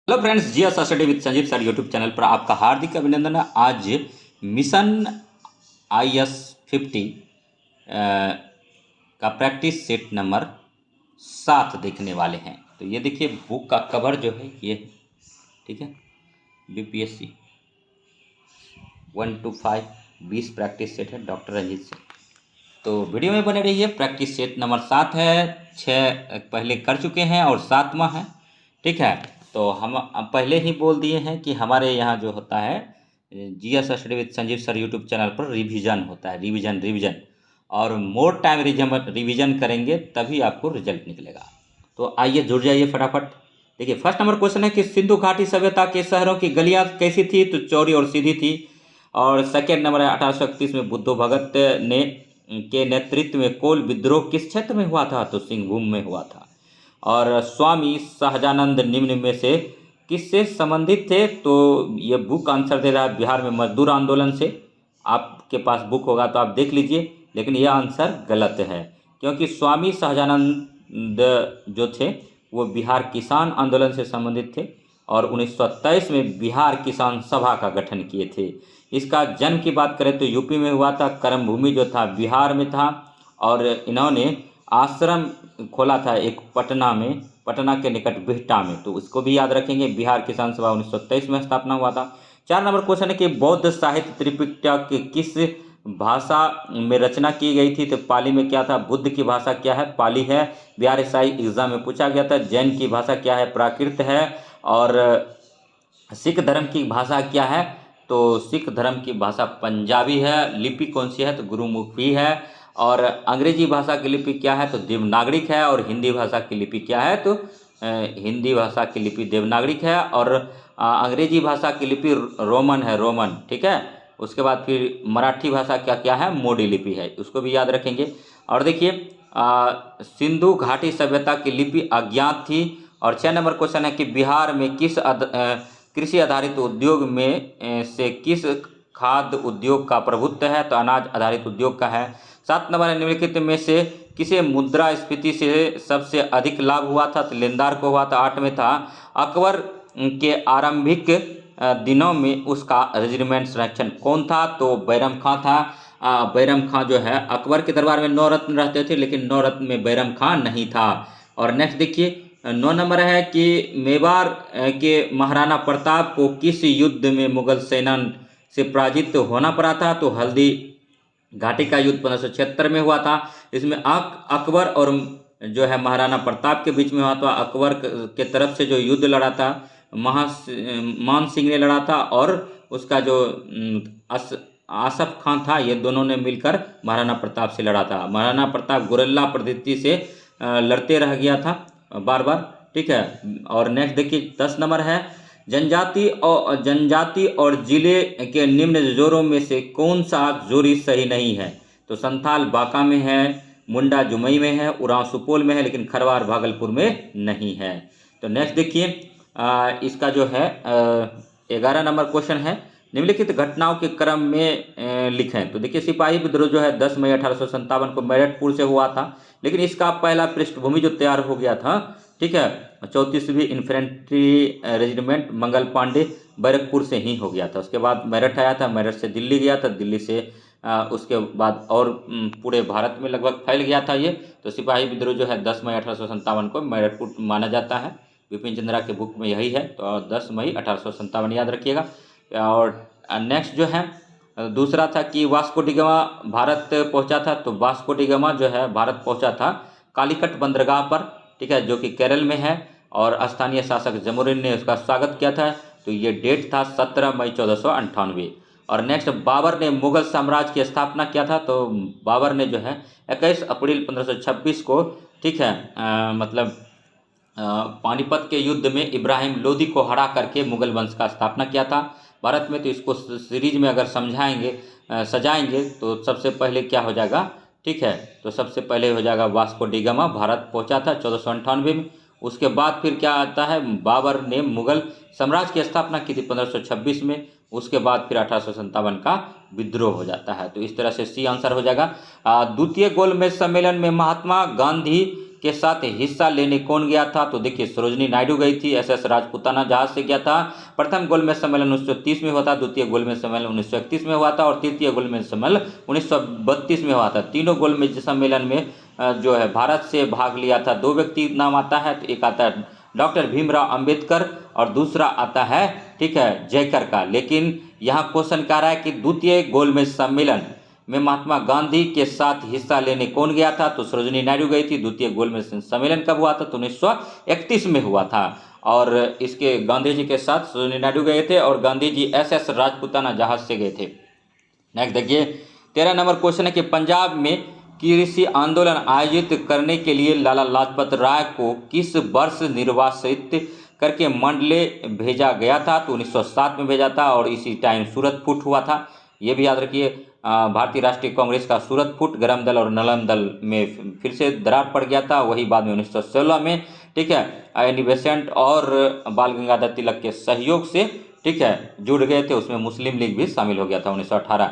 Hello friends, GS study with Sanjeev sir YouTube channel पर आपका हार्दिक अभिनंदन है। आज मिशन IS-50 का प्रैक्टिस सेट नंबर 7 देखने वाले हैं। तो ये देखिए, बुक का कवर जो है ये, ठीक है, BPSC 1 to 5 20 प्रैक्टिस सेट है डॉक्टर रंजीत से। तो वीडियो में बने रहिए। प्रैक्टिस सेट नंबर 7 है, 6 पहले कर चुके हैं और 7वां है, ठीक है। तो हम पहले ही बोल दिए हैं कि हमारे यहाँ जो होता है GS study with Sanjeev sir YouTube channel पर रिवीजन होता है, रिवीजन और मोर टाइम रिवीजन करेंगे तभी आपको रिजल्ट निकलेगा। तो आइए जुड़ जाइए फटाफट। देखिए, फर्स्ट नंबर क्वेश्चन है कि सिंधु घाटी सभ्यता के शहरों की गलियाँ कैसी थी? तो चौड़ी और सीधी थी। और सेकेंड नंबर है 1831 में बुद्धो भगत ने के नेतृत्व में कोल विद्रोह किस क्षेत्र में हुआ था? तो सिंहभूम में हुआ था। और स्वामी सहजानंद निम्न में से किससे संबंधित थे? तो ये बुक आंसर दे रहा है बिहार में मजदूर आंदोलन से। आपके पास बुक होगा तो आप देख लीजिए, लेकिन यह आंसर गलत है, क्योंकि स्वामी सहजानंद जो थे वो बिहार किसान आंदोलन से संबंधित थे और 1923 में बिहार किसान सभा का गठन किए थे। इसका जन्म की बात करें तो यूपी में हुआ था। कर्मभूमि जो था बिहार में था और इन्होंने आश्रम खोला था एक पटना में, पटना के निकट बिहटा में। तो उसको भी याद रखेंगे। बिहार किसान सभा 1923 में स्थापना हुआ था। 4 नंबर क्वेश्चन है कि बौद्ध साहित्य त्रिपिटक किस भाषा में रचना की गई थी? तो पाली में क्या था? बुद्ध की भाषा क्या है? पाली है। BRSI एग्जाम में पूछा गया था। जैन की भाषा क्या है? प्राकृत है। और सिख धर्म की भाषा क्या है? तो सिख धर्म की भाषा पंजाबी है। लिपि कौन सी है? तो गुरुमुखी है। और अंग्रेजी भाषा की लिपि क्या है? तो देवनागरिक है। और हिंदी भाषा की लिपि क्या है? तो हिंदी भाषा की लिपि देवनागरिक है। और अंग्रेजी भाषा की लिपि रोमन है, रोमन, ठीक है। उसके बाद फिर मराठी भाषा क्या है? मोडी लिपि है, उसको भी याद रखेंगे। और देखिए, सिंधु घाटी सभ्यता की लिपि अज्ञात थी। और 6 नंबर क्वेश्चन है कि बिहार में किस कृषि आधारित उद्योग में से किस खाद्य उद्योग का प्रभुत्व है? तो अनाज आधारित उद्योग का है। 7 नंबर है निम्नलिखित में से किसे मुद्रास्फीति से सबसे अधिक लाभ हुआ था? तो लेनदार को हुआ था। 8 में था अकबर के आरंभिक दिनों में उसका रेजिमेंट संरक्षण कौन था? तो बैरम खां था। बैरम खां जो है, अकबर के दरबार में 9 रत्न रहते थे, लेकिन 9 रत्न में बैरम खां नहीं था। और नेक्स्ट देखिए, 9 नंबर है कि मेवाड़ के महाराणा प्रताप को किस युद्ध में मुगल सेना से पराजित होना पड़ा था? तो हल्दी घाटी का युद्ध 1576 में हुआ था। इसमें अकबर और जो है महाराणा प्रताप के बीच में हुआ था। अकबर के तरफ से जो युद्ध लड़ा था मान सिंह ने लड़ा था, और उसका जो आसफ खां था, ये दोनों ने मिलकर महाराणा प्रताप से लड़ा था। महाराणा प्रताप गुरिल्ला पद्धति से लड़ते रह गया था बार बार, ठीक है। और नेक्स्ट देखिए, 10 नंबर है जनजाति और जिले के निम्न जोरों में से कौन सा जोड़ी सही नहीं है? तो संथाल बांका में है, मुंडा जुमई में है, उरांव सुपौल में है, लेकिन खरवार भागलपुर में नहीं है। तो नेक्स्ट देखिए, इसका जो है 11 नंबर क्वेश्चन है निम्नलिखित घटनाओं के क्रम में लिखें। तो देखिए, सिपाही विद्रोह जो है 10 मई 1857 को मेरठपुर से हुआ था, लेकिन इसका पहला पृष्ठभूमि जो तैयार हो गया था, ठीक है, 34वीं इन्फेंट्री रेजिमेंट मंगल पांडे बैरकपुर से ही हो गया था। उसके बाद मेरठ आया था, मेरठ से दिल्ली गया था, दिल्ली से उसके बाद और पूरे भारत में लगभग फैल गया था ये। तो सिपाही विद्रोह जो है 10 मई 1857 को मेरठपुर माना जाता है। विपिन चंद्रा के बुक में यही है। तो 10 मई 1857 याद रखिएगा। और नेक्स्ट जो है दूसरा था कि वास्को डी गामा भारत पहुंचा था। तो वास्को डी गामा जो है भारत पहुंचा था कालीकट बंदरगाह पर, ठीक है, जो कि केरल में है। और स्थानीय शासक जमोरिन ने उसका स्वागत किया था। तो ये डेट था 17 मई 1498। और नेक्स्ट, बाबर ने मुगल साम्राज्य की स्थापना किया था। तो बाबर ने जो है 21 अप्रैल 1526 को, ठीक है, मतलब पानीपत के युद्ध में इब्राहिम लोदी को हरा करके मुगल वंश का स्थापना किया था भारत में। तो इसको सीरीज में अगर समझाएंगे सजाएंगे तो सबसे पहले क्या हो जाएगा, ठीक है, तो सबसे पहले हो जाएगा वास्को डी गामा भारत पहुंचा था 1498 में। उसके बाद फिर क्या आता है, बाबर ने मुगल साम्राज्य की स्थापना की थी 1526 में। उसके बाद फिर 1857 का विद्रोह हो जाता है। तो इस तरह से सी आंसर हो जाएगा। द्वितीय गोलमेज सम्मेलन में महात्मा गांधी के साथ हिस्सा लेने कौन गया था? तो देखिए सरोजनी नायडू गई थी, SS राजपूताना जहाज से गया था। प्रथम गोलमेज सम्मेलन 1930 में हुआ था, द्वितीय गोलमेज सम्मेलन 1931 में हुआ था और तृतीय गोलमेज सम्मेलन 1932 में हुआ था। तीनों गोलमेज सम्मेलन में जो है भारत से भाग लिया था 2 व्यक्ति नाम आता है। तो एक आता है डॉक्टर भीमराव अंबेडकर और दूसरा आता है, ठीक है, जयकर का। लेकिन यहाँ क्वेश्चन कह रहा है कि द्वितीय गोलमेज सम्मेलन में महात्मा गांधी के साथ हिस्सा लेने कौन गया था? तो सरोजनी नायडू गई थी। द्वितीय गोलमेज सम्मेलन कब हुआ था? तो 1931 में हुआ था और इसके गांधी जी के साथ सरोजनी नायडू गए थे और गांधी जी SS राजपूताना जहाज से गए थे। नेक्स्ट देखिए 13 नंबर क्वेश्चन है कि पंजाब में कृषि आंदोलन आयोजित करने के लिए लाला लाजपत राय को किस वर्ष निर्वासित करके मंडले भेजा गया था? तो 1907 में भेजा था और इसी टाइम सूरत फूट हुआ था। ये भी याद रखिए, भारतीय राष्ट्रीय कांग्रेस का सूरत फूट गरम दल और नरम दल में फिर से दरार पड़ गया था, वही बाद में 1916 में, ठीक है, एनी बेसेंट और बाल गंगाधर तिलक के सहयोग से, ठीक है, जुड़ गए थे। उसमें मुस्लिम लीग भी शामिल हो गया था 1918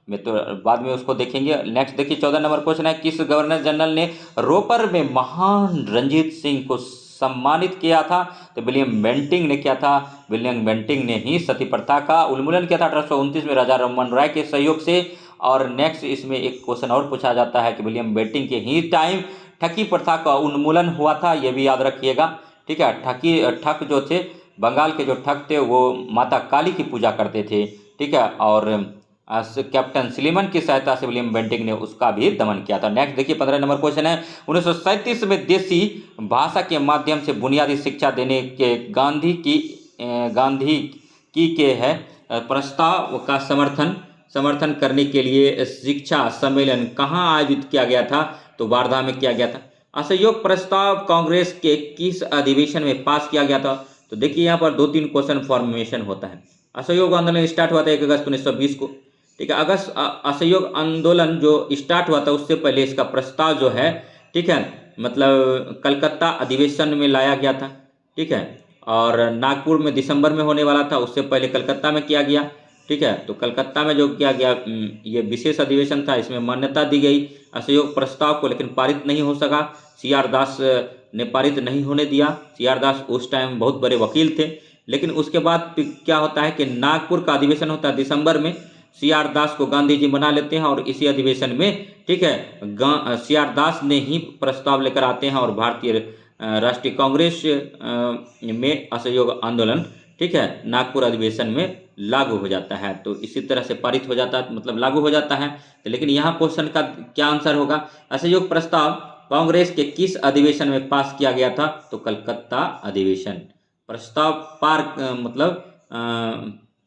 में, तो बाद में उसको देखेंगे। नेक्स्ट देखिए 14 नंबर क्वेश्चन है, किस गवर्नर जनरल ने रोपर में महान रंजीत सिंह को सम्मानित किया था? तो विलियम बेंटिंग ने किया था। विलियम बेंटिंग ने ही सती प्रथा का उन्मूलन किया था 1829 में राजा राममोहन राय के सहयोग से। और नेक्स्ट इसमें एक क्वेश्चन और पूछा जाता है कि विलियम बेंटिंग के ही टाइम ठगी प्रथा का उन्मूलन हुआ था, ये भी याद रखिएगा, ठीक है। ठग जो थे, बंगाल के जो ठग थे वो माता काली की पूजा करते थे, ठीक है, और कैप्टन सिलीमन की सहायता से विलियम बेंटिंग ने उसका भी दमन किया था। नेक्स्ट देखिए 15 नंबर क्वेश्चन है, 1937 में देसी भाषा के माध्यम से बुनियादी शिक्षा देने के गांधी की के है प्रस्ताव का समर्थन करने के लिए शिक्षा सम्मेलन कहाँ आयोजित किया गया था? तो वार्धा में किया गया था। असहयोग प्रस्ताव कांग्रेस के किस अधिवेशन में पास किया गया था? तो देखिए यहाँ पर 2-3 क्वेश्चन फॉर्मेशन होता है। असहयोग आंदोलन स्टार्ट हुआ था 1 अगस्त 1920 को, ठीक है। असहयोग आंदोलन जो स्टार्ट हुआ था उससे पहले इसका प्रस्ताव जो है, ठीक है, मतलब कलकत्ता अधिवेशन में लाया गया था, ठीक है, और नागपुर में दिसंबर में होने वाला था, उससे पहले कलकत्ता में किया गया, ठीक है। तो कलकत्ता में जो किया गया ये विशेष अधिवेशन था, इसमें मान्यता दी गई असहयोग प्रस्ताव को, लेकिन पारित नहीं हो सका। CR दास ने पारित नहीं होने दिया। CR दास उस टाइम बहुत बड़े वकील थे। लेकिन उसके बाद क्या होता है कि नागपुर का अधिवेशन होता है दिसंबर में, CR दास को गांधी जी मना लेते हैं और इसी अधिवेशन में, ठीक है, CR दास ने ही प्रस्ताव लेकर आते हैं और भारतीय राष्ट्रीय कांग्रेस में असहयोग आंदोलन, ठीक है, नागपुर अधिवेशन में लागू हो जाता है। तो इसी तरह से पारित हो जाता है, मतलब लागू हो जाता है। तो लेकिन यहाँ क्वेश्चन का क्या आंसर होगा? असहयोग प्रस्ताव कांग्रेस के किस अधिवेशन में पास किया गया था? तो कलकत्ता अधिवेशन। प्रस्ताव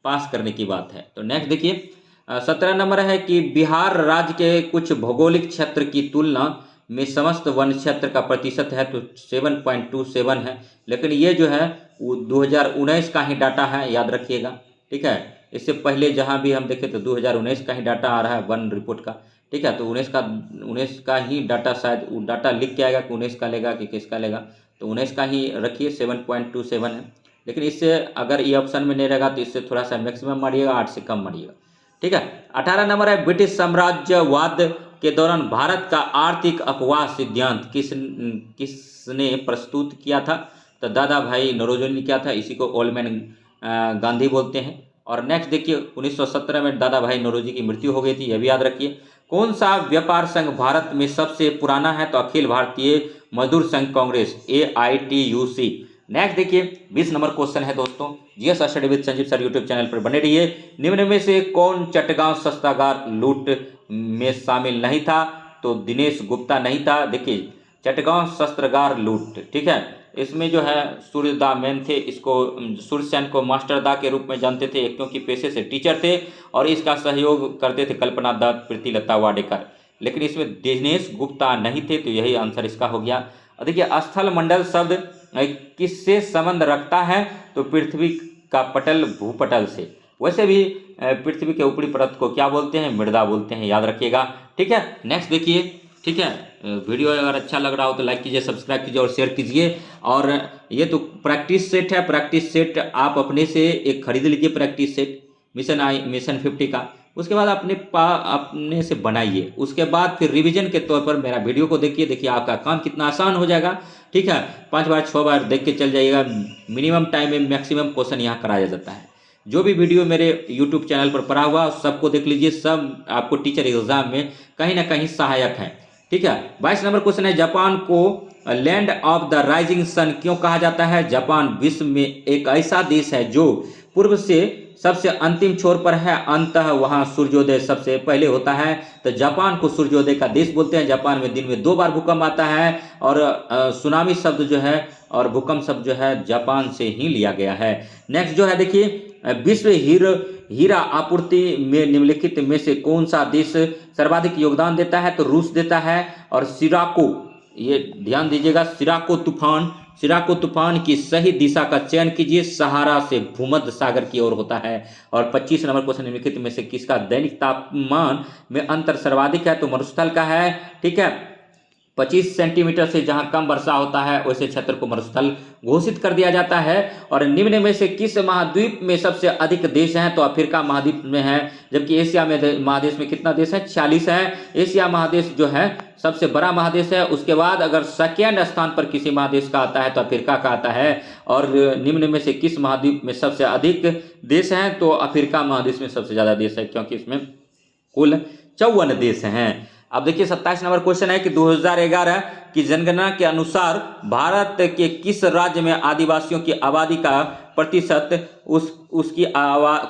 पास करने की बात है। तो नेक्स्ट देखिए 17 नंबर है कि बिहार राज्य के कुछ भौगोलिक क्षेत्र की तुलना में समस्त वन क्षेत्र का प्रतिशत है तो 7.27 है। लेकिन ये जो है वो 2019 का ही डाटा है, याद रखिएगा, ठीक है। इससे पहले जहाँ भी हम देखें तो 2019 का ही डाटा आ रहा है वन रिपोर्ट का, ठीक है। तो 19 का ही डाटा, शायद वो डाटा लिख के आएगा कि 19 का लेगा कि किसका लेगा, तो 19 का ही रखिए, 7.27 है। लेकिन इससे अगर ये ऑप्शन में नहीं रहेगा तो इससे थोड़ा सा मैक्सिमम मारिएगा, 8 से कम मारिएगा, ठीक है। 18 नंबर है, ब्रिटिश साम्राज्यवाद के दौरान भारत का आर्थिक अपवाह सिद्धांत किसने प्रस्तुत किया था? तो दादा भाई नौरोजी ने किया था। इसी को ओल्ड मैन गांधी बोलते हैं। और नेक्स्ट देखिए 1917 में दादा भाई नौरोजी की मृत्यु हो गई थी, यह भी याद रखिए। कौन सा व्यापार संघ भारत में सबसे पुराना है? तो अखिल भारतीय मजदूर संघ कांग्रेस, AITUC। नेक्स्ट देखिए 20 नंबर क्वेश्चन है दोस्तों, GS study with Sanjeev sir YouTube channel पर बने रहिए। निम्न में से कौन चटगांव शस्त्रागार लूट में शामिल नहीं था? तो दिनेश गुप्ता नहीं था। देखिए चटगांव शस्त्रागार लूट, ठीक है, इसमें जो है सूर्यदा मेन थे। इसको सूर्यसेन को मास्टरदा के रूप में जानते थे, क्योंकि पेशे से टीचर थे और इसका सहयोग करते थे कल्पना दत्त, प्रीतिलता वाडेकर। लेकिन इसमें दिनेश गुप्ता नहीं थे, तो यही आंसर इसका हो गया। देखिए स्थल मंडल शब्द किससे संबंध रखता है? तो पृथ्वी का पटल भूपटल से। वैसे भी पृथ्वी के ऊपरी परत को क्या बोलते हैं? मृदा बोलते हैं, याद रखिएगा, ठीक है। नेक्स्ट देखिए, ठीक है, वीडियो अगर अच्छा लग रहा हो तो लाइक कीजिए, सब्सक्राइब कीजिए और शेयर कीजिए। और ये तो प्रैक्टिस सेट है, प्रैक्टिस सेट आप अपने से एक खरीद लीजिए, प्रैक्टिस सेट मिशन 50 का, उसके बाद अपने से बनाइए। उसके बाद फिर रिवीजन के तौर पर मेरा वीडियो को देखिए, देखिए आपका काम कितना आसान हो जाएगा। ठीक है, 5 बार 6 बार देख के चल जाइएगा। मिनिमम टाइम में मैक्सिमम क्वेश्चन यहाँ कराया जाता है। जो भी वीडियो मेरे यूट्यूब चैनल पर पड़ा हुआ सबको देख लीजिए, सब आपको टीचर एग्जाम में कहीं ना कहीं सहायक है। ठीक है, 22 नंबर क्वेश्चन है, जापान को land of the rising sun क्यों कहा जाता है? जापान विश्व में एक ऐसा देश है जो पूर्व से सबसे अंतिम छोर पर है, अंततः वहां सूर्योदय सबसे पहले होता है। तो जापान को सूर्योदय का देश बोलते हैं। जापान में दिन में 2 बार भूकंप आता है और सुनामी शब्द जो है और भूकंप शब्द जो है जापान से ही लिया गया है। नेक्स्ट जो है देखिए, विश्व हीरा आपूर्ति में निम्नलिखित में से कौन सा देश सर्वाधिक योगदान देता है? तो रूस देता है। और सिराको, ये ध्यान दीजिएगा, सिराको तूफान की सही दिशा का चयन कीजिए, सहारा से भूमध्य सागर की ओर होता है। और 25 नंबर क्वेश्चन, निम्नलिखित में से किसका दैनिक तापमान में अंतर सर्वाधिक है? तो मरुस्थल का है। ठीक है, 25 सेंटीमीटर से जहां कम वर्षा होता है वैसे क्षेत्र को मरुस्थल घोषित कर दिया जाता है। और निम्न में से किस महाद्वीप में सबसे अधिक देश हैं? तो अफ्रीका महाद्वीप में है। जबकि एशिया में महादेश में कितना देश है? 46 है। एशिया महादेश जो है सबसे बड़ा महादेश है। उसके बाद अगर सेकेंड स्थान पर किसी महादेश का आता है तो अफ्रीका का आता है। और निम्न में से किस महाद्वीप में सबसे अधिक देश हैं? तो अफ्रीका महादेश में सबसे ज्यादा देश है, क्योंकि इसमें कुल 54 देश हैं। अब देखिए 27 नंबर क्वेश्चन है कि 2011 की जनगणना के अनुसार भारत के किस राज्य में आदिवासियों की आबादी का प्रतिशत उसकी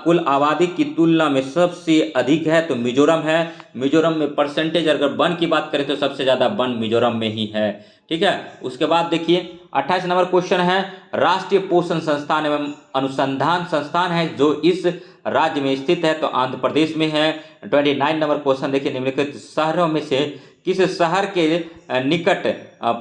कुल आबादी की तुलना में सबसे अधिक है? तो मिजोरम है। मिजोरम में परसेंटेज अगर वन की बात करें तो सबसे ज्यादा वन मिजोरम में ही है। ठीक है, उसके बाद देखिए 28 नंबर क्वेश्चन है, राष्ट्रीय पोषण संस्थान एवं अनुसंधान संस्थान है जो इस राज्य में स्थित है? तो आंध्र प्रदेश में है। 29 नंबर क्वेश्चन देखिए, निम्नलिखित शहरों में से किस शहर के निकट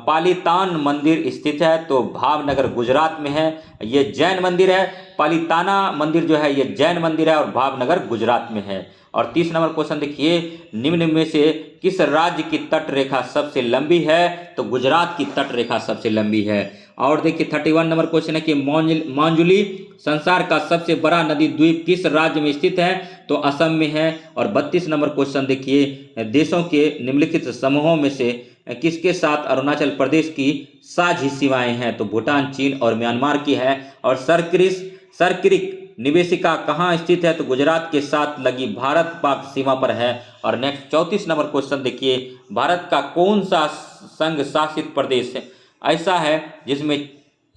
पालीतान मंदिर स्थित है? तो भावनगर गुजरात में है। ये जैन मंदिर है। पालीताना मंदिर जो है ये जैन मंदिर है और भावनगर गुजरात में है। और 30 नंबर क्वेश्चन देखिए, निम्न में से किस राज्य की तट रेखा सबसे लंबी है? तो गुजरात की तट रेखा सबसे लंबी है। और देखिए 31 नंबर क्वेश्चन है कि मांजुली संसार का सबसे बड़ा नदी द्वीप किस राज्य में स्थित है? तो असम में है। और 32 नंबर क्वेश्चन देखिए, देशों के निम्नलिखित समूहों में से किसके साथ अरुणाचल प्रदेश की साझी सीमाएं हैं? तो भूटान, चीन और म्यांमार की है। और सरक्रिक निवेशिका कहाँ स्थित है? तो गुजरात के साथ लगी भारत पाक सीमा पर है। और नेक्स्ट 34 नंबर क्वेश्चन देखिए, भारत का कौन सा संघ शासित प्रदेश ऐसा है जिसमें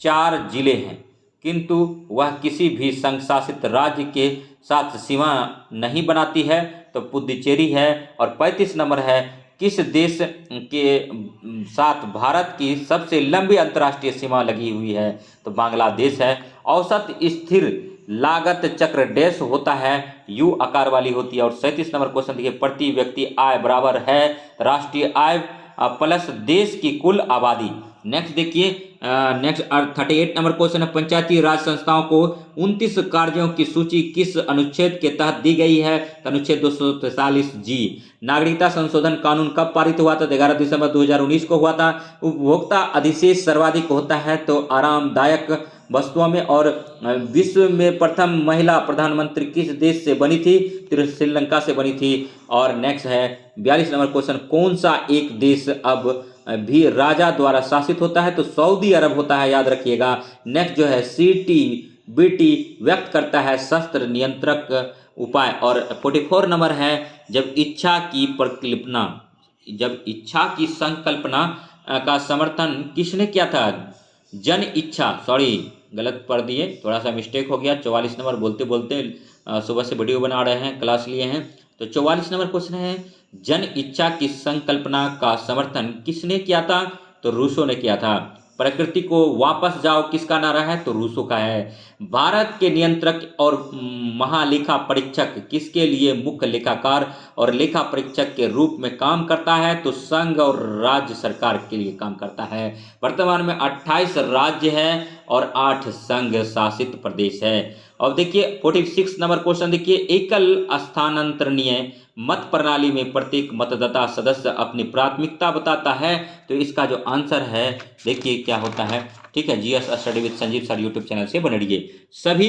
4 जिले हैं किंतु वह किसी भी संघ शासित राज्य के साथ सीमा नहीं बनाती है? तो पुडुचेरी है। और 35 नंबर है, किस देश के साथ भारत की सबसे लंबी अंतर्राष्ट्रीय सीमा लगी हुई है? तो बांग्लादेश है। औसत स्थिर लागत चक्र डैश होता है, यू आकार वाली होती है। और 37 नंबर क्वेश्चन देखिए, प्रति व्यक्ति आय बराबर है राष्ट्रीय आय प्लस देश की कुल आबादी। नेक्स्ट देखिए, नेक्स्ट 38 नंबर क्वेश्चन है, पंचायती राज संस्थाओं को 29 कार्यों की सूची किस अनुच्छेद के तहत दी गई है? तो अनुच्छेद 243 जी। नागरिकता संशोधन कानून कब पारित हुआ था? 11 दिसंबर 2019 को हुआ था। उपभोक्ता अधिशेष सर्वाधिक होता है तो आरामदायक वस्तुओं में। और विश्व में प्रथम महिला प्रधानमंत्री किस देश से बनी थी? तो श्रीलंका से बनी थी। और नेक्स्ट है 42 नंबर क्वेश्चन, कौन सा एक देश अब भी राजा द्वारा शासित होता है? तो सऊदी अरब होता है, याद रखिएगा। नेक्स्ट जो है CTBT व्यक्त करता है शस्त्र नियंत्रक उपाय। और 44 नंबर है, जब इच्छा की संकल्पना का समर्थन किसने किया था? जन इच्छा, सॉरी गलत पढ़ दिए, थोड़ा सा मिस्टेक हो गया। 44 नंबर बोलते बोलते सुबह से वीडियो बना रहे हैं, क्लास लिए हैं। तो 44 नंबर क्वेश्चन है, जन इच्छा की संकल्पना का समर्थन किसने किया था? तो रूसो ने किया था। प्रकृति को वापस जाओ किसका नारा है? तो रूसो का है। भारत के नियंत्रक और महालेखा परीक्षक किसके लिए मुख्य लेखाकार और लेखा परीक्षक के रूप में काम करता है? तो संघ और राज्य सरकार के लिए काम करता है। वर्तमान में 28 राज्य है और 8 संघ शासित प्रदेश है। अब देखिए 46 नंबर क्वेश्चन देखिए, एकल स्थानांतरणीय मत प्रणाली में प्रत्येक मतदाता सदस्य अपनी प्राथमिकता बताता है। तो इसका जो आंसर है देखिए क्या होता है। ठीक है, GS study with Sanjeev sir YouTube channel से बने रहिए। सभी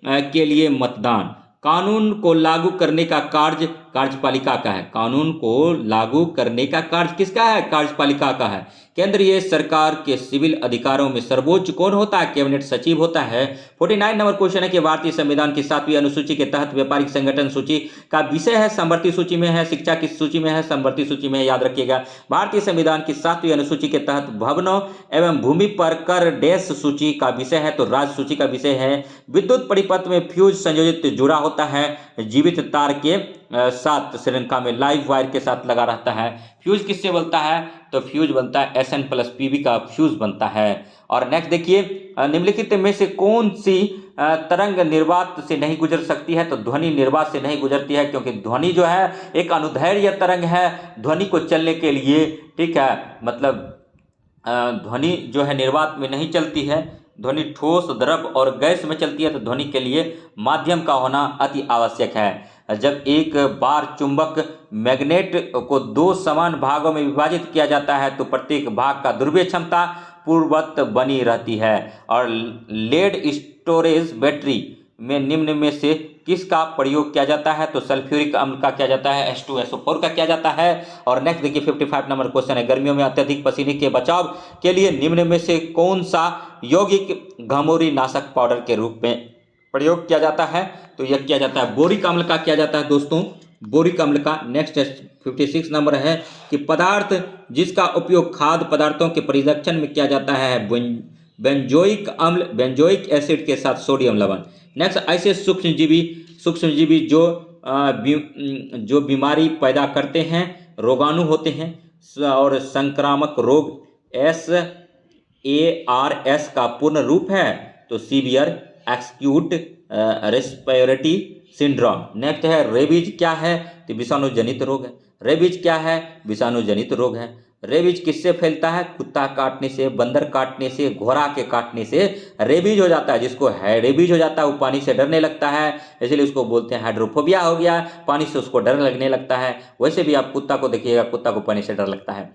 के लिए मतदान, कानून को लागू करने का कार्य कार्यपालिका का है। कानून को लागू करने का कार्य किसका है? कार्यपालिका का है। केंद्रीय सरकार के सिविल अधिकारों में सर्वोच्च कौन होता है? कैबिनेट सचिव होता है। 49 नंबर क्वेश्चन है कि भारतीय संविधान की 7वीं अनुसूची के तहत व्यापारिक संगठन सूची का विषय है समवर्ती सूची में है, शिक्षा की सूची में है, समवर्ती सूची में है। याद रखिएगा, भारतीय संविधान की 7वीं अनुसूची के तहत भवनों एवं भूमि पर कर डैश सूची का विषय है, तो राज सूची का विषय है। विद्युत परिपथ में फ्यूज संयोजित जुड़ा होता है, जीवित तार के साथ श्रृंखला में लाइव वायर के साथ लगा रहता है। फ्यूज किससे बनता है? तो फ्यूज बनता है SN+PB का फ्यूज बनता है। और नेक्स्ट देखिए, निम्नलिखित में से कौन सी तरंग निर्वात से नहीं गुजर सकती है? तो ध्वनि निर्वात से नहीं गुजरती है, क्योंकि ध्वनि जो है एक अनुदैर्घ्य तरंग है। ध्वनि को चलने के लिए, ठीक है, मतलब ध्वनि जो है निर्वात में नहीं चलती है। ध्वनि ठोस, द्रव और गैस में चलती है, तो ध्वनि के लिए माध्यम का होना अति आवश्यक है। जब एक बार चुंबक मैग्नेट को 2 समान भागों में विभाजित किया जाता है, तो प्रत्येक भाग का ध्रुवीय क्षमता पूर्ववत बनी रहती है। और लेड स्टोरेज बैटरी में निम्न में से किसका प्रयोग किया जाता है? तो सल्फ्यूरिक अम्ल का किया जाता है, H2SO4 का किया जाता है। और नेक्स्ट देखिए, 55 नंबर क्वेश्चन है, गर्मियों में अत्यधिक पसीने के बचाव के लिए निम्न में से कौन सा यौगिक घमौरी नाशक पाउडर के रूप में प्रयोग किया जाता है? तो यह किया जाता है बोरिक अम्ल का किया जाता है दोस्तों, बोरिक अम्ल का। नेक्स्ट 56 नंबर है कि पदार्थ जिसका उपयोग खाद्य पदार्थों के परिरक्षण में किया जाता है बेंजोइक अम्ल, बेंजोइक एसिड के साथ सोडियम लवण। नेक्स्ट, ऐसे सूक्ष्मजीवी जो बीमारी पैदा करते हैं, रोगाणु होते हैं और संक्रामक रोग SARS का पूर्ण रूप है, तो severe acute respiratory syndrome. Next है, रेबीज क्या है? तो विषाणु जनित रोग है। रेबीज क्या है? विषाणु जनित रोग है। रेबीज किससे फैलता है? कुत्ता काटने से, बंदर काटने से, घोड़ा के काटने से रेबीज हो जाता है। जिसको रेबीज हो जाता है वो पानी से डरने लगता है, इसलिए उसको बोलते हैं हाइड्रोफोबिया हो गया, पानी से उसको डर लगने लगता है। वैसे भी आप कुत्ता को देखिएगा, कुत्ता को पानी से डर लगता है।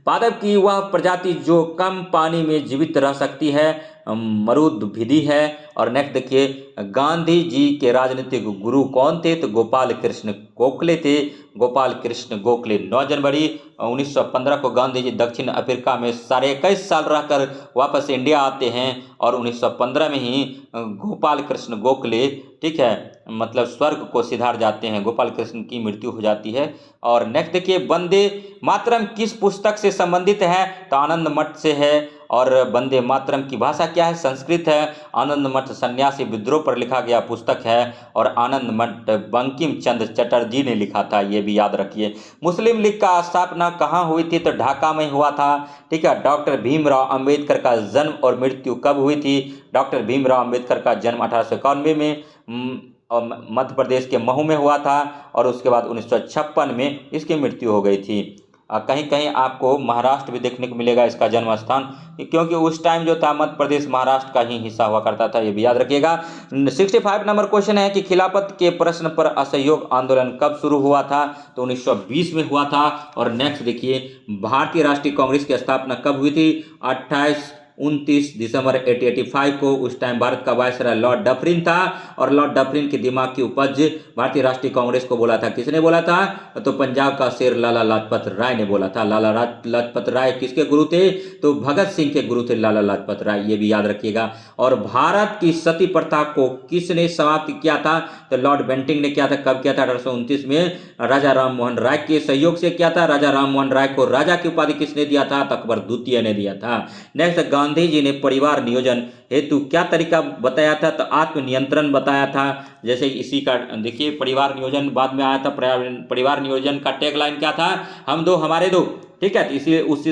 पादप की वह प्रजाति जो कम पानी में जीवित रह सकती है मरुद्भिदी है। और नेक्स्ट देखिए, गांधी जी के राजनीतिक गुरु कौन थे? तो गोपाल कृष्ण गोखले थे। गोपाल कृष्ण गोखले 9 जनवरी 1915 को गांधी जी दक्षिण अफ्रीका में 21.5 साल रहकर वापस इंडिया आते हैं और 1915 में ही गोपाल कृष्ण गोखले, ठीक है, मतलब स्वर्ग को सिधार जाते हैं। गोपाल कृष्ण की मृत्यु हो जाती है। और नेक्स्ट देखिए, वंदे मातरम किस पुस्तक से संबंधित है? तो आनंद मठ से है। और वंदे मातरम की भाषा क्या है? संस्कृत है। आनंद मठ सन्यासी विद्रोह पर लिखा गया पुस्तक है और आनंद मठ बंकिम चंद्र चटर्जी ने लिखा था, ये भी याद रखिए। मुस्लिम लीग का स्थापना कहाँ हुई थी? तो ढाका में हुआ था, ठीक है। डॉक्टर भीमराव अंबेडकर का जन्म और मृत्यु कब हुई थी? डॉक्टर भीमराव अंबेडकर का जन्म 1891 में मध्य प्रदेश के महू में हुआ था और उसके बाद 1956 में इसकी मृत्यु हो गई थी। कहीं कहीं आपको महाराष्ट्र भी देखने को मिलेगा इसका जन्म स्थान, क्योंकि उस टाइम जो था मध्य प्रदेश महाराष्ट्र का ही हिस्सा हुआ करता था, ये भी याद रखिएगा। 65 नंबर क्वेश्चन है कि खिलाफत के प्रश्न पर असहयोग आंदोलन कब शुरू हुआ था? तो 1920 में हुआ था। और नेक्स्ट देखिए, भारतीय राष्ट्रीय कांग्रेस की स्थापना कब हुई थी? 29 दिसंबर 1885 को। उस टाइम भारत का वायसराय लॉर्ड डफरिन था और लॉर्ड डफरिन के दिमाग की उपज भारतीय राष्ट्रीय कांग्रेस को बोला था। किसने बोला था? तो पंजाब का शेर लाला लाजपत राय ने बोला था। लाला लाजपत राय किसके गुरु थे? तो भगत सिंह के गुरु थे लाला लाजपत राय, ये भी याद रखिएगा। और भारत की सती प्रथा को किसने समाप्त किया था? तो लॉर्ड बेंटिंग ने किया था। कब किया था? 1829 में राजा राम मोहन राय के सहयोग से किया था। राजा राम मोहन राय को राजा की उपाधि किसने दिया था? तो अकबर द्वितीय ने दिया था। नेक्स्ट, गांधी जी ने परिवार नियोजन हेतु क्या तरीका बताया था? तो आत्मनियंत्रण बताया था। जैसे इसी का देखिए, परिवार नियोजन बाद में आया था। परिवार नियोजन का टैगलाइन क्या था? हम दो हमारे दो, ठीक है। तो इसलिए उस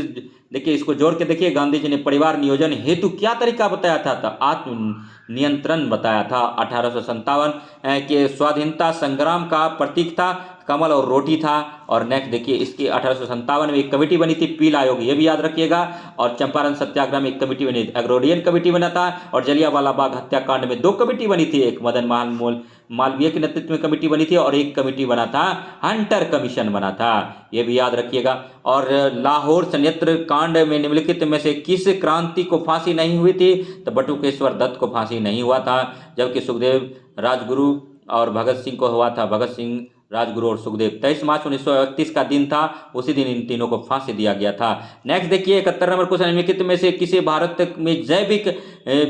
देखिए, इसको जोड़ के देखिए, गांधी जी ने परिवार नियोजन हेतु क्या तरीका बताया था? तो आत्मनियंत्रण बताया था। 1857 के स्वाधीनता संग्राम का प्रतीक था कमल और रोटी था। और नेक्स्ट देखिए, इसकी 1857 में एक कमेटी बनी थी, पील आयोग, ये भी याद रखिएगा। और चंपारण सत्याग्रह में एक कमेटी बनी थी, एग्रोडियन कमेटी बना था। और जलियांवाला बाग हत्याकांड में 2 कमेटी बनी थी, एक मदन मालवीय के नेतृत्व में कमेटी बनी थी और एक कमेटी बना था, हंटर कमीशन बना था, ये भी याद रखिएगा। और लाहौर संयंत्र कांड में निम्नलिखित में से किस क्रांति को फांसी नहीं हुई थी? तो बटुकेश्वर दत्त को फांसी नहीं हुआ था, जबकि सुखदेव राजगुरु और भगत सिंह को हुआ था, भगत सिंह, राजगुरु और सुखदेव। 23 मार्च 1931 का दिन था, उसी दिन इन तीनों को फांसी दिया गया था। नेक्स्ट देखिए 71 नंबर क्वेश्चन, निम्नलिखित में से किसे भारत में जैविक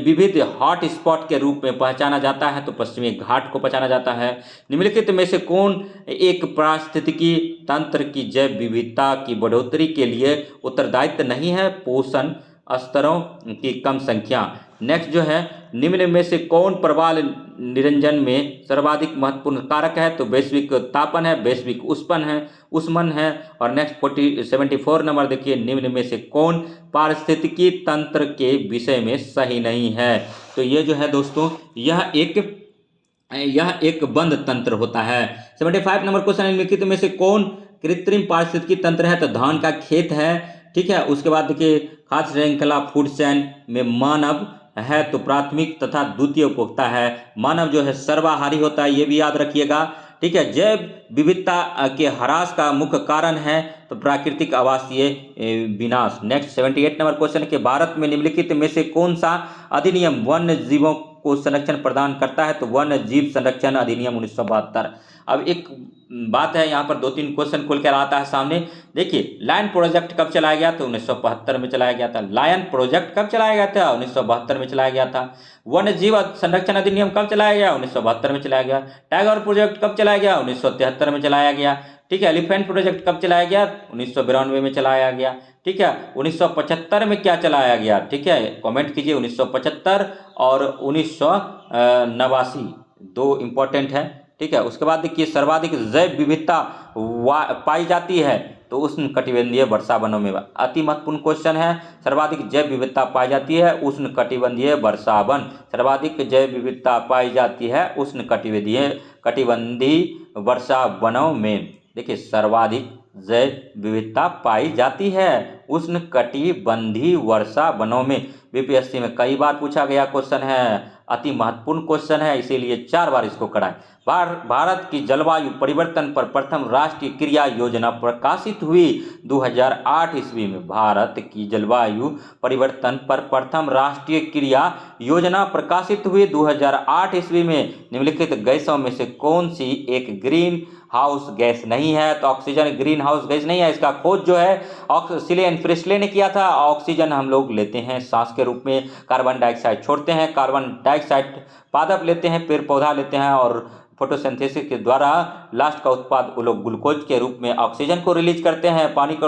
विविध हॉट स्पॉट के रूप में पहचाना जाता है? तो पश्चिमी घाट को पहचाना जाता है। निम्नलिखित में से कौन एक पारिस्थितिकी तंत्र की जैव विविधता की बढ़ोतरी के लिए उत्तरदायित्व नहीं है? पोषण स्तरों की कम संख्या। नेक्स्ट जो है, निम्न में से कौन प्रवाल निरंजन में सर्वाधिक महत्वपूर्ण कारक है? तो वैश्विक तापन है, वैश्विक उष्मन है। और नेक्स्ट 74 नंबर देखिए, निम्न में से कौन पारिस्थितिकी तंत्र के विषय में सही नहीं है? तो ये जो है दोस्तों, यह एक बंद तंत्र होता है। 75 नंबर क्वेश्चन, निम्नलिखित में से कौन कृत्रिम पारिस्थितिकी तंत्र है? तो धान का खेत है, ठीक है। उसके बाद देखिए, खाद्य श्रृंखला फूड चेन में मानव है, तो प्राथमिक तथा द्वितीय उपभोक्ता है। मानव जो है सर्वाहारी होता है, ये भी याद रखिएगा, ठीक है। जैव विविधता के ह्रास का मुख्य कारण है तो प्राकृतिक आवासीय विनाश। नेक्स्ट 78 नंबर क्वेश्चन के, भारत में निम्नलिखित में से कौन सा अधिनियम वन्य जीवों को संरक्षण प्रदान करता है? तो वन्य जीव संरक्षण अधिनियम 1972। अब एक बात है, यहाँ पर 2-3 क्वेश्चन खुल कर आता है सामने। देखिए, लायन प्रोजेक्ट कब चलाया गया? तो 1975 में चलाया गया था। लायन प्रोजेक्ट कब चलाया गया था? 1972 में चलाया गया था। वन्य जीव संरक्षण अधिनियम कब चलाया गया? 1972 में चलाया गया। टाइगर प्रोजेक्ट कब चलाया गया? 1973 में चलाया गया, ठीक है। एलिफेंट प्रोजेक्ट कब चलाया गया? 1992 में चलाया गया, ठीक है। 1975 में क्या चलाया गया, ठीक है, कमेंट कीजिए। 1975 और 1989 दो इंपॉर्टेंट है, ठीक है। उसके बाद देखिए, सर्वाधिक जैव विविधता पाई जाती है तो उष्ण कटिबंधीय वर्षा वनों में। अति महत्वपूर्ण क्वेश्चन है, सर्वाधिक जैव विविधता पाई जाती है उष्ण कटिबंधीय वर्षा वन। सर्वाधिक जैव विविधता पाई जाती है उष्ण कटिबंधीय वर्षा वनों में। देखिए, सर्वाधिक जैव विविधता पाई जाती है उष्ण कटिबंधीय वर्षा वनों में। बीपीएससी में कई बार पूछा गया क्वेश्चन है, अति महत्वपूर्ण क्वेश्चन है, इसीलिए 4 बार इसको कराएं। भारत की जलवायु परिवर्तन पर प्रथम राष्ट्रीय क्रिया योजना प्रकाशित हुई 2008 ईस्वी में। भारत की जलवायु परिवर्तन पर प्रथम राष्ट्रीय क्रिया योजना प्रकाशित हुई 2008 ईस्वी में। निम्नलिखित गैसों में से कौन सी एक ग्रीन हाउस गैस नहीं है? तो ऑक्सीजन ग्रीन हाउस गैस नहीं है। इसका खोज जो है ऑक्सीजन प्रिस्टले ने किया था। ऑक्सीजन हम लोग लेते हैं सांस के रूप में, कार्बन डाइऑक्साइड छोड़ते हैं, कार्बन डाइऑक्साइड पादप लेते हैं, पेड़ पौधा लेते हैं, और फोटोसिंथेसिस के द्वारा लास्ट का उत्पाद वो लोग ग्लूकोज के रूप में ऑक्सीजन को रिलीज करते हैं। पानी को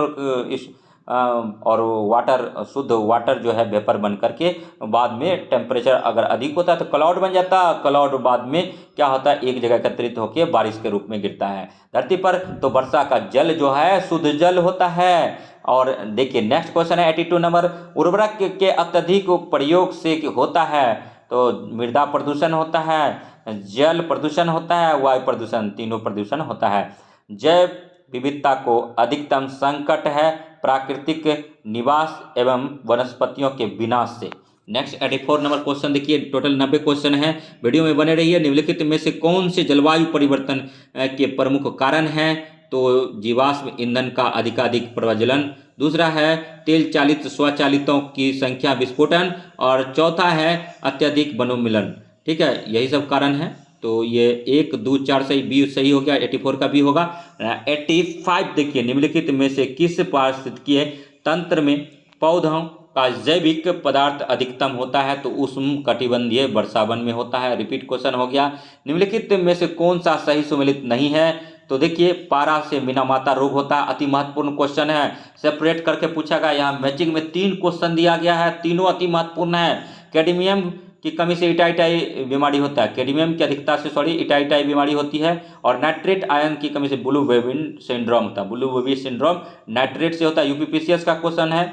और वाटर, शुद्ध वाटर जो है वेपर बन करके बाद में टेम्परेचर अगर अधिक होता है तो क्लाउड बन जाता है। क्लाउड बाद में क्या होता है, एक जगह एकत्रित होकर बारिश के रूप में गिरता है धरती पर। तो वर्षा का जल जो है शुद्ध जल होता है। और देखिए, नेक्स्ट क्वेश्चन है 82 नंबर, उर्वरक के अत्यधिक प्रयोग से होता है? तो मृदा प्रदूषण होता है, जल प्रदूषण होता है, वायु प्रदूषण, तीनों प्रदूषण होता है। जैव विविधता को अधिकतम संकट है प्राकृतिक निवास एवं वनस्पतियों के विनाश से। नेक्स्ट 84 नंबर क्वेश्चन देखिए, टोटल 90 क्वेश्चन है, वीडियो में बने रहिए। निम्नलिखित में से कौन से जलवायु परिवर्तन के प्रमुख कारण हैं? तो जीवाश्म ईंधन का अधिकाधिक प्रज्वलन, दूसरा है तेल चालित स्वचालितों की संख्या विस्फोटन, और चौथा है अत्यधिक वनोन्मूलन, ठीक है। यही सब कारण है। तो ये 1, 2, 4 सही, बी सही हो गया, 84 का भी होगा। 85 देखिए, निम्नलिखित में से किस पारिस्थितिकीय तंत्र में पौधों का जैविक पदार्थ अधिकतम होता है? तो उष्ण कटिबंधीय वर्षावन में होता है। रिपीट क्वेश्चन हो गया, निम्नलिखित में से कौन सा सही सुमेलित नहीं है? तो देखिए, पारा से मीनामाता रोग होता है। अति महत्वपूर्ण क्वेश्चन है, सेपरेट करके पूछा गया। यहाँ मैचिंग में 3 क्वेश्चन दिया गया है, तीनों अति महत्वपूर्ण है। कैडमियम की कमी से इटाइटाई बीमारी होता है, कैडमियम की अधिकता से इटाइटाई बीमारी होती है। और नाइट्रेट आयन की कमी से ब्लू बेबी सिंड्रोम होता है। ब्लू बेबी सिंड्रोम नाइट्रेट से होता है। यूपीपीसीएस का क्वेश्चन है,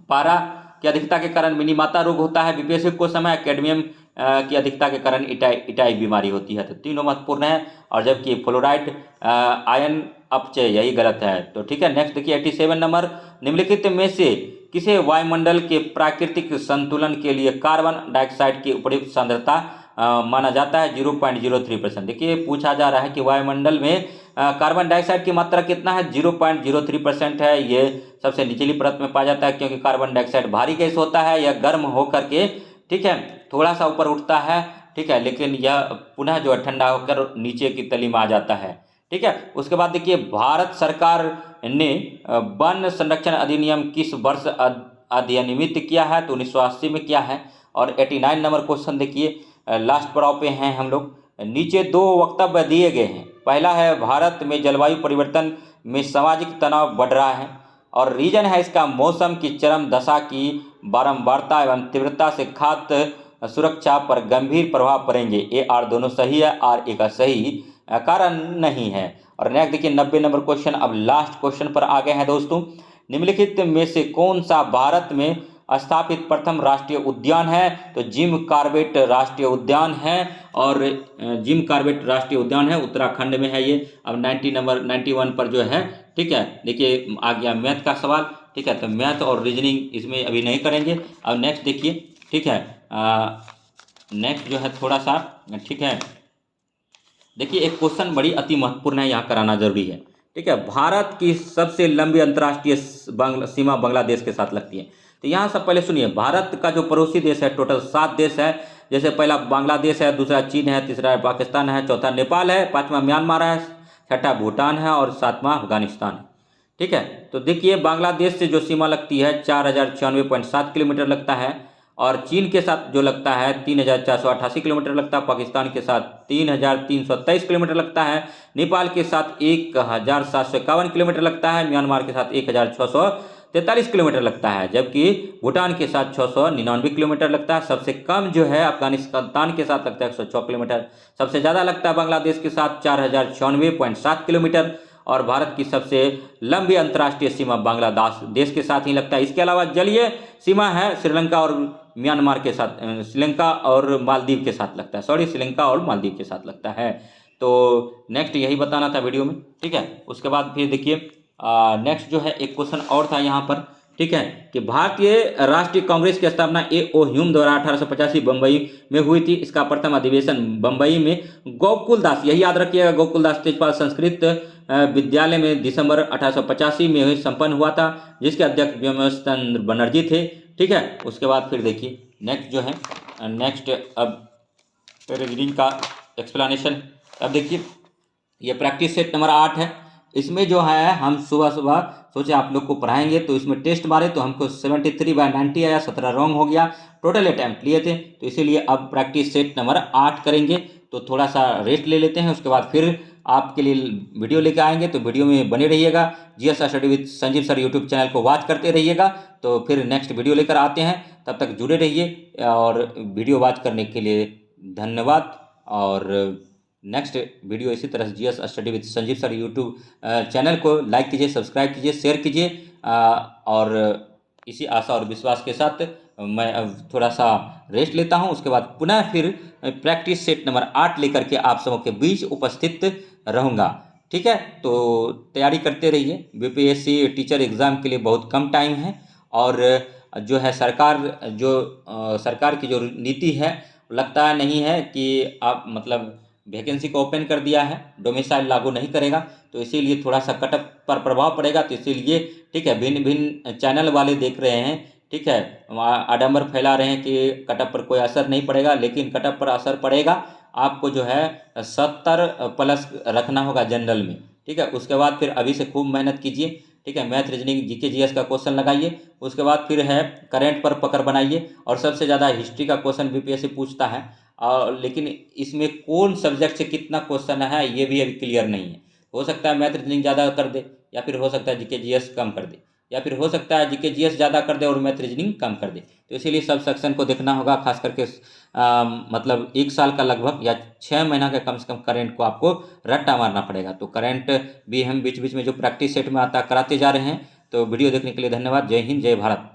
पारा की अधिकता के कारण मिनीमाता रोग होता है। बीपीएससी को समय कैडमियम की अधिकता के कारण इटाई बीमारी होती है। तो तीनों महत्वपूर्ण है। और जबकि फ्लोराइड आयन अपचय यही गलत है। तो ठीक है, नेक्स्ट देखिए 87 नंबर, निम्नलिखित में से किसे वायुमंडल के प्राकृतिक संतुलन के लिए कार्बन डाइऑक्साइड की उपयुक्त सांद्रता माना जाता है? 0.03%। देखिए, पूछा जा रहा है कि वायुमंडल में कार्बन डाइऑक्साइड की मात्रा कितना है? 0.03% है। ये सबसे निचली परत में पाया जाता है, क्योंकि कार्बन डाइऑक्साइड भारी गैस होता है। यह गर्म होकर के, ठीक है, थोड़ा सा ऊपर उठता है ठीक है, लेकिन यह पुनः जो है ठंडा होकर नीचे की तली में आ जाता है। ठीक है, उसके बाद देखिए भारत सरकार ने वन संरक्षण अधिनियम किस वर्ष अधिनियमित किया है, तो 1980 में किया है। और 89 नंबर क्वेश्चन देखिए, लास्ट पड़ाव पे हैं हम लोग। नीचे दो वक्तव्य दिए गए हैं। पहला है भारत में जलवायु परिवर्तन में सामाजिक तनाव बढ़ रहा है, और रीजन है इसका मौसम की चरम दशा की बारंबारता एवं तीव्रता से खाद्य सुरक्षा पर गंभीर प्रभाव पड़ेंगे। ए आर दोनों सही है, आर ए का सही कारण नहीं है। और नेक्स्ट देखिए 90 नंबर क्वेश्चन। अब लास्ट क्वेश्चन पर आ गए हैं दोस्तों। निम्नलिखित में से कौन सा भारत में स्थापित प्रथम राष्ट्रीय उद्यान है, तो जिम कॉर्बेट राष्ट्रीय उद्यान है। और जिम कॉर्बेट राष्ट्रीय उद्यान है, उत्तराखंड में है ये। अब 91 पर जो है, ठीक है, देखिए आ गया मैथ का सवाल। ठीक है, तो मैथ और रीजनिंग इसमें अभी नहीं करेंगे। अब नेक्स्ट देखिए, ठीक है, नेक्स्ट जो है थोड़ा सा, ठीक है, देखिए एक क्वेश्चन बड़ी अति महत्वपूर्ण है, यहाँ कराना जरूरी है। ठीक है, भारत की सबसे लंबी अंतर्राष्ट्रीय सीमा बांग्लादेश के साथ लगती है। तो यहाँ सब पहले सुनिए, भारत का जो पड़ोसी देश है टोटल 7 देश है। जैसे पहला बांग्लादेश है, दूसरा चीन है, तीसरा पाकिस्तान है, चौथा नेपाल है, पांचवा म्यांमार है, छठा भूटान है और सातवां अफगानिस्तान है। ठीक है, तो देखिए बांग्लादेश से जो सीमा लगती है 4096.7 किलोमीटर लगता है, और चीन के साथ जो लगता है 3488 किलोमीटर लगता है, पाकिस्तान के साथ 3323 किलोमीटर लगता है, नेपाल के साथ 1751 किलोमीटर लगता है, म्यांमार के साथ 1643 किलोमीटर लगता है, जबकि भूटान के साथ 699 किलोमीटर लगता है। सबसे कम जो है अफगानिस्तान के साथ लगता है 106 किलोमीटर। सबसे ज़्यादा लगता है बांग्लादेश के साथ 4096.7 किलोमीटर। और भारत की सबसे लंबी अंतर्राष्ट्रीय सीमा बांग्लादेश देश के साथ ही लगता है। इसके अलावा जलीय सीमा है श्रीलंका और म्यांमार के साथ, श्रीलंका और मालदीव के साथ लगता है, श्रीलंका और मालदीव के साथ लगता है। तो नेक्स्ट यही बताना था वीडियो में। ठीक है, उसके बाद फिर देखिए नेक्स्ट जो है एक क्वेश्चन और था यहाँ पर। ठीक है, कि भारतीय राष्ट्रीय कांग्रेस की स्थापना ए.ओ. ह्यूम द्वारा 1885 बम्बई में हुई थी। इसका प्रथम अधिवेशन बम्बई में गोकुलदास, यही याद रखिएगा, गोकुलदास तेजपाल संस्कृत विद्यालय में दिसंबर 1885 में संपन्न हुआ था, जिसके अध्यक्ष व्योमेश चंद्र बनर्जी थे। ठीक है, उसके बाद फिर देखिए नेक्स्ट जो है, नेक्स्ट अब रीजनिंग का एक्सप्लेनेशन। अब देखिए ये प्रैक्टिस सेट नंबर 8 है। इसमें जो है हम सुबह सुबह सोचे आप लोग को पढ़ाएंगे, तो इसमें टेस्ट मारे तो हमको 73/90 आया, 17 रॉन्ग हो गया। टोटल अटैम्प्ट लिए थे, तो इसीलिए अब प्रैक्टिस सेट नंबर 8 करेंगे। तो थोड़ा सा रेस्ट ले लेते हैं, उसके बाद फिर आपके लिए वीडियो लेकर आएंगे। तो वीडियो में बने रहिएगा, GS study with Sanjeev sir YouTube channel को वॉच करते रहिएगा। तो फिर नेक्स्ट वीडियो लेकर आते हैं, तब तक जुड़े रहिए। और वीडियो वॉच करने के लिए धन्यवाद। और नेक्स्ट वीडियो इसी तरह GS study with Sanjeev sir YouTube channel को लाइक कीजिए, सब्सक्राइब कीजिए, शेयर कीजिए। और इसी आशा और विश्वास के साथ मैं अब थोड़ा सा रेस्ट लेता हूं, उसके बाद पुनः फिर प्रैक्टिस सेट नंबर 8 लेकर के आप सबों के बीच उपस्थित रहूंगा। ठीक है, तो तैयारी करते रहिए। बीपीएससी टीचर एग्ज़ाम के लिए बहुत कम टाइम है, और जो है सरकार की जो नीति है लगता है नहीं है कि आप मतलब वैकेंसी को ओपन कर दिया है, डोमिसाइल लागू नहीं करेगा, तो इसीलिए थोड़ा सा कटअप पर प्रभाव पड़ेगा। तो इसीलिए ठीक है, भिन्न भिन्न चैनल वाले देख रहे हैं, ठीक है, आडंबर फैला रहे हैं कि कटअप पर कोई असर नहीं पड़ेगा, लेकिन कटअप पर असर पड़ेगा। आपको जो है 70 प्लस रखना होगा जनरल में। ठीक है, उसके बाद फिर अभी से खूब मेहनत कीजिए। ठीक है, मैथ रीजनिंग जीके जीएस का क्वेश्चन लगाइए, उसके बाद फिर है करेंट पर पकड़ बनाइए। और सबसे ज़्यादा हिस्ट्री का क्वेश्चन बीपीएससी पूछता है, लेकिन इसमें कौन सब्जेक्ट से कितना क्वेश्चन है ये भी अभी क्लियर नहीं है। हो सकता है मैथ रीजनिंग ज़्यादा कर दे, या फिर हो सकता है जीके जीएस कम कर दे, या फिर हो सकता है जीके जीएस ज़्यादा कर दे और मैथ रीजनिंग कम कर दे। तो इसीलिए सब सेक्शन को देखना होगा, खास करके मतलब 1 साल का लगभग या 6 महीना का कम से कम करंट को आपको रट्टा मारना पड़ेगा। तो करंट भी हम बीच बीच में जो प्रैक्टिस सेट में आता कराते जा रहे हैं। तो वीडियो देखने के लिए धन्यवाद। जय हिंद, जय भारत।